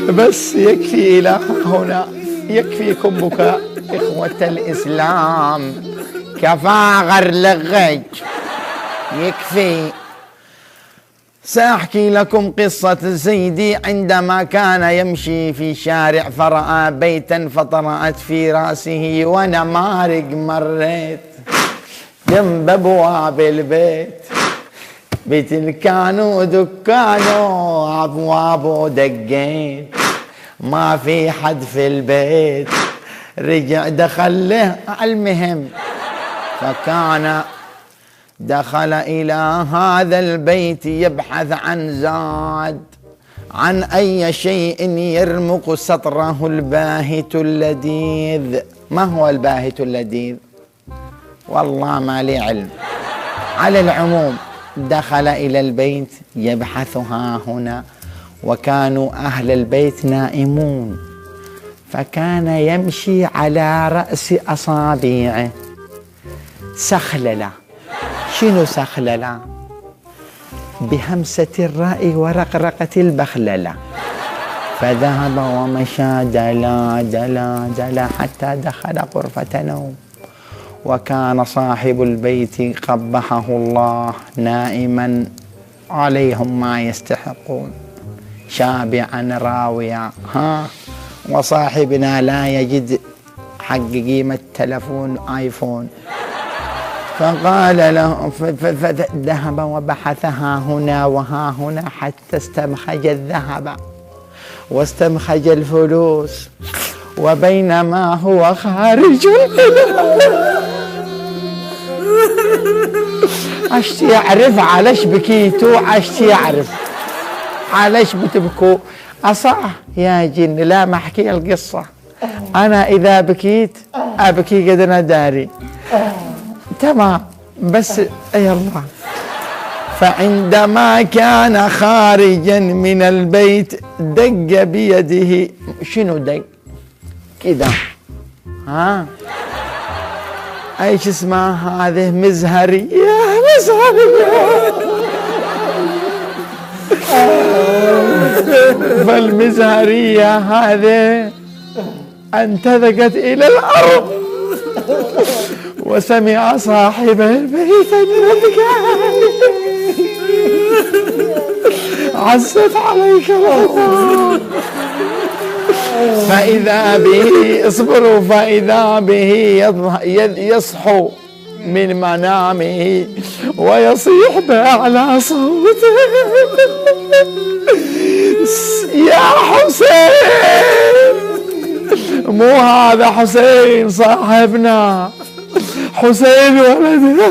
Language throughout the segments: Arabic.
بس يكفي إلى هنا، يكفيكم بكاء إخوة الإسلام، كفى غرلغج يكفي. سأحكي لكم قصة زيدي عندما كان يمشي في شارع فرأى بيتا فطرأت في رأسه ونمارق مريت جنب أبواب البيت، بتلكانو دكانو أبوابه دقيت ما في حد في البيت، رجع دخل له المهم فكان دخل إلى هذا البيت يبحث عن زاد، عن أي شيء يرمق سطره الباهت اللذيذ. ما هو الباهت اللذيذ؟ والله ما لي علم. على العموم دخل إلى البيت يبحث ها هنا، وكانوا أهل البيت نائمون، فكان يمشي على رأس أصابعه سخللة. شنو سخللة؟ بهمسة الراء ورقرقة البخللة. فذهب ومشى دلا دلا دلا حتى دخل غرفة نوم، وكان صاحب البيت قبحه الله نائما عليهم ما يستحقون، شابعا راويا، وصاحبنا لا يجد حق قيمة تلفون آيفون. فقال له، فذهب وبحث ها هنا وها هنا حتى استمخج الذهب واستمخج الفلوس، وبينما هو خارج عشت يعرف علاش بكيتو، عشت يعرف علاش بتبكوا. أصح يا جن لا ما أحكي القصة، أنا إذا بكيت أبكي قد أنا داري تمام، بس يلا. فعندما كان خارجا من البيت دق بيده. شنو دق كده؟ ايش اسمها هذه؟ مزهرية. مزهرية. فالمزهرية هذه انتذقت الى الارض، وسمع صاحب البيت عزت عليك الله. فإذا به اصبروا، فإذا به يصحو من منامه ويصيح بأعلى صوته يا حسين. مو هذا حسين صاحبنا، حسين ولدنا.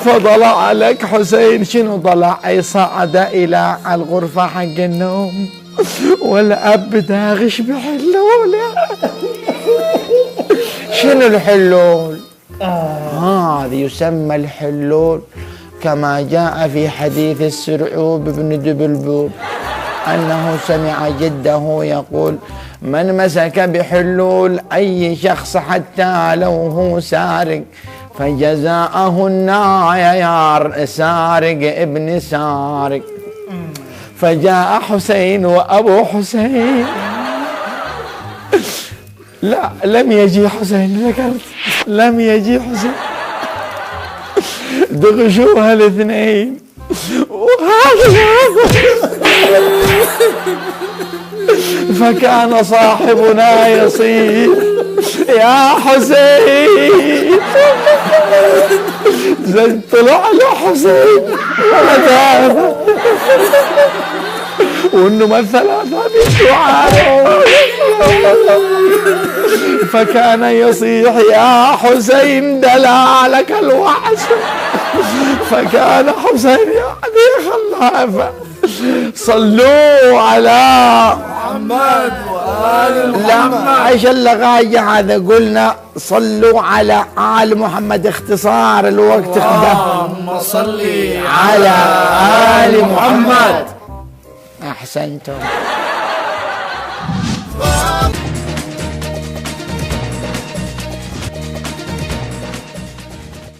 فطلع لك حسين. شنو طلع؟ أي صعد إلى الغرفة حق النوم والأب داغش بحلوله. شنو الحلول؟ هذا يسمى الحلول كما جاء في حديث السرعوب بن دبلبوب أنه سمع جده يقول: من مسك بحلول أي شخص حتى لو هو سارق فجزاءه النار، سارق ابن سارق. فجاء حسين وأبو حسين. لا لم يجي حسين، ذكرت لم يجي حسين، دغشوها الاثنين. فكان صاحبنا يصيح: يا حسين. طلع له حسين ومتى وانه الثلاثة بالدعاء. فكان يصيح: يا حسين دلالك الوحش. فكان حسين يعني خلافه. صلوا على محمد وآل محمد. لما عيش اللغاية هذا قلنا صلوا على آل محمد، اختصار الوقت. اللهم صل على آل محمد. أحسنتم.